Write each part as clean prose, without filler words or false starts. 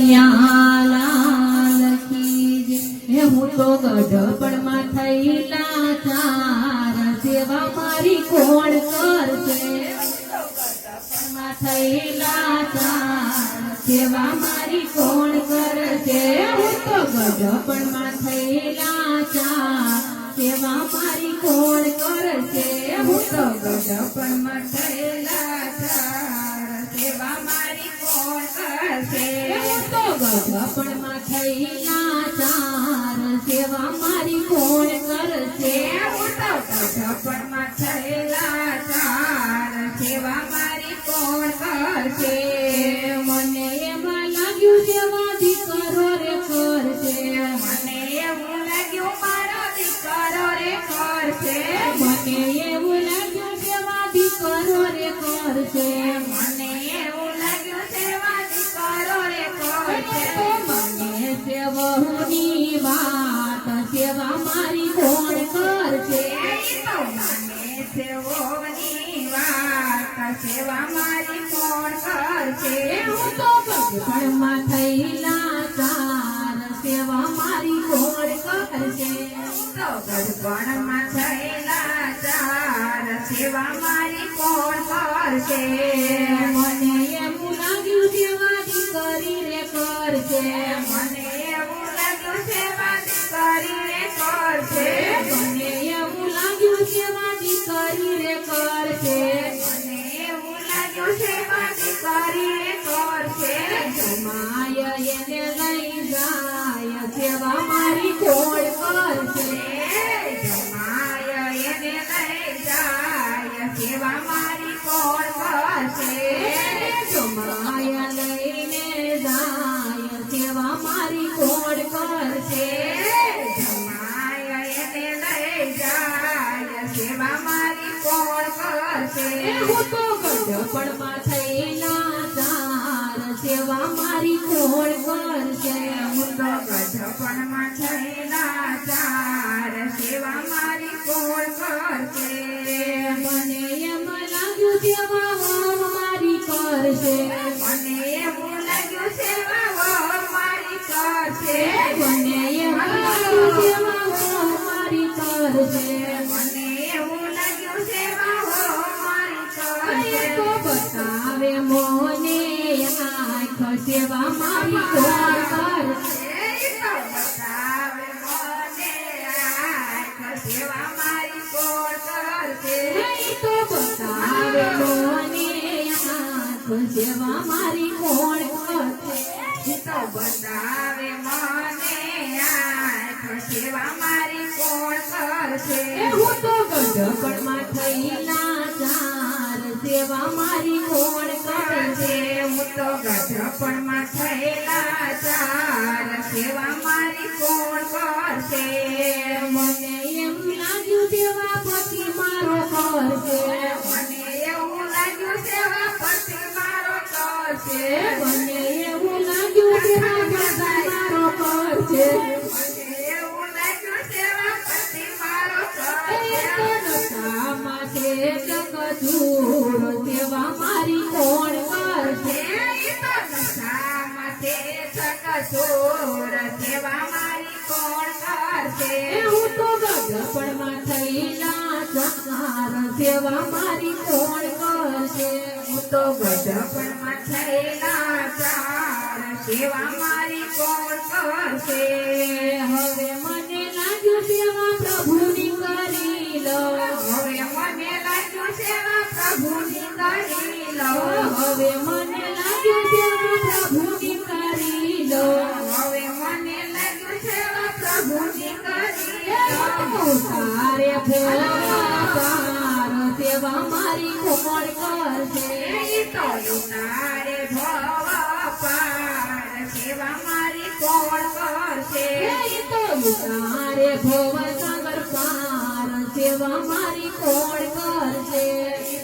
લાલ કી જય। હું તો ગઢપણમાં થયેલા ચાર સેવા મારી કોણ કરશે। ગઢપણમાં થયેલા ચાર સેવા મારી કોણ કરશે। હું તો ગઢપણમાં થયેલા ચાર સેવા મારી કોણ કરશે। હું તો ગઢપણમાં થયેલા ચાર સેવા મારી કોણ કરશે। હું તો ગઢપણમાં થયેલા ચાર સેવા મારી કોણ કરશે। હું તો ગઢપણમાં થયેલા ચાર સેવા મારી કોણ કરશે। મને એમાં લાગ્યું સેવા દીકરો રે કરશે। મને એવું લાગ્યું મારો દીકરો રે કરશે। મને એવું લાગ્યું સેવા દીકરો રે કરશે। મને એવું લાગ્યું સેવા દીકરો રે કરશે। મને સેવની વાત સેવા મારી કોણ કરશે। મને સેવની વાત સેવા મારી કોણ કરશે। હું તો ગઢપણમાં થયેલા ચાર સેવા મારી કોણ કરશે। તો ગઢપણમાં થયેલા ચાર સેવા મારી કોણ કરશે। મને એવું લાગ્યું સેવા દીકરી રે કરશે। મને એવું લાગ્યું સેવા દીકરી રે કરશે। મને એવું લાગ્યું સેવા દીકરી રે કરશે। મને એવું લાગ્યું સેવા દીકરી રે કરશે। જમાય એને લઈ જાય સેવા મારી કોણ કરશે। જમાય એને લઈ જાય સેવા મારી કોણ કરશે। જમાય લઈને જાય સેવા મારી કોણ કરશે। જમાય એને લઈ જાય સેવા મારી કોણ કરશે। હું તો ગઢપણમાં થયેલા ચાર સેવા મારી કોણ કરશે। હું તો ગઢપણમાં થયેલા ચાર સેવા મારી કોણ કરશે। મને એમ લાગ્યું સેવા મારી કરશે। મને એવું લાગ્યું સેવા મારી કરશે। મને એવું લાગ્યું સેવા મારી કરશે। મને એવું લાગ્યું સેવા મારી કરશે। તો બતાવે મોને આંખ સેવા મારી કોણ કરશે। બતાવે મોને આંખ સેવા મારી કોણ કરશે। તો બતાવે મોને આંખ સેવા મારી કોણ કરશે। તો બતાવે મને આંખ સેવા મારી કોણ કરશે। હું તો ગઢપણમાં થયેલા ચાર સેવા મારી કોણ કરશે। હું તો ગઢપણમાં થયેલા ચાર સેવા મારી કોણ કરશે। મને એમ લાગ્યું સેવા પતિ મારો કરશે। મને એવું લાગ્યું સેવા પતિ મારો કરશે। મને એવું લાગ્યું સેવા પતિ મારો કરશે। મને એવું લાગ્યું સેવા પતિ મારો કરશે। માટે જગદૂર સેવા મારી કોણ કરશે। માટે જગદૂર સેવા મારી કોણ કરશે। હું તો ગઢપણમાં થયેલા ચાર સેવા મારી કોણ કરશે। હું તો ગઢપણમાં થયેલા ચાર સેવા મારી કોણ કરશે। હવે મને લાગ્યું સેવા પ્રભુની કરી લો। હવે મને લાગ્યું સેવા પ્રભુની કરી લો। હવે મને લાગ્યું સેવા પ્રભુની કરી લો। હવે મને લાગ્યું સેવા પ્રભુની કરી લો। તારે ભોળાર સેવા મારી કોણ કરશે। તો તારે ભોળાર સેવા મારી કોણ કરશે। તો તારે ભોળા પાર સેવા મારી કોણ કરશે।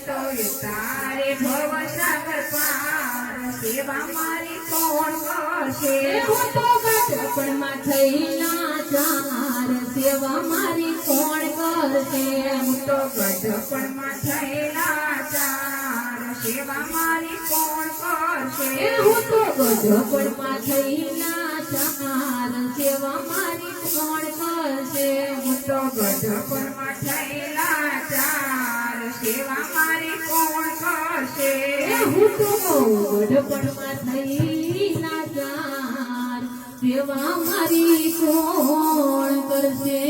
તો તારે ભવસાગર પાર સેવા મારી કોણ કરશે। હું તો ગઢપણમાં થયેલા ચાર સેવા મારી કોણ કરશે। હું તો ગઢપણમાં થયેલા ચાર સેવા મારી કોણ કરશે એ હું તો ગઢપણમાં થયેલા ચાર સેવા મારી કોણ કરશે હું તો ગઢપુરમાં થયેલા ચાર સેવા મારી કોણ કરશે એ હું તો ગઢપણમાં થયેલા ચાર સેવા મારી કોણ કરશે